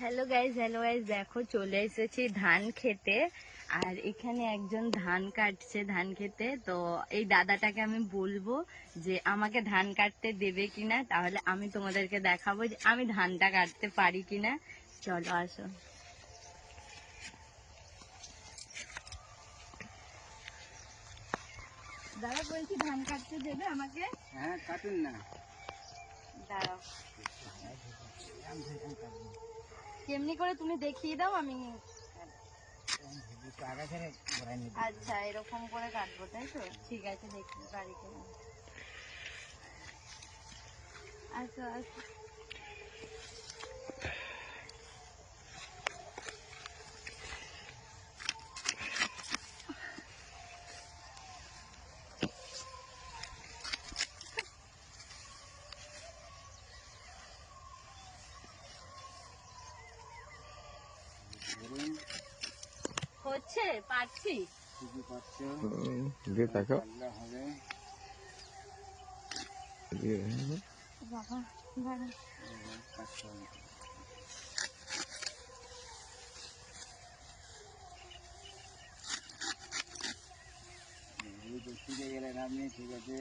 Hello guys দেখো চলে এসেছি ধান খেতে। আর এখানে একজন ধান কাটছে ধান খেতে। তো এই দাদাটাকে আমি বলবো যে আমাকে ধান কাটতে দেবে কিনা, তাহলে আমি তোমাদেরকে দেখাবো যে আমি ধানটা কাটতে পারি কিনা। চলো আসো। দাদা বলছি ধান কাটতে দেবে আমাকে? হ্যাঁ কাটুন না। দাঁড়াও, কেমনি করে তুমি দেখিয়ে দাও, আমি আচ্ছা এরকম করে কাটবো তাই তো? ঠিক আছে, দেখি পারি কিনা। আচ্ছা আচ্ছা, হচ্ছে পারছি। বাবা দাঁড়া, শিখে গেলেন আপনি, ঠিক আছে।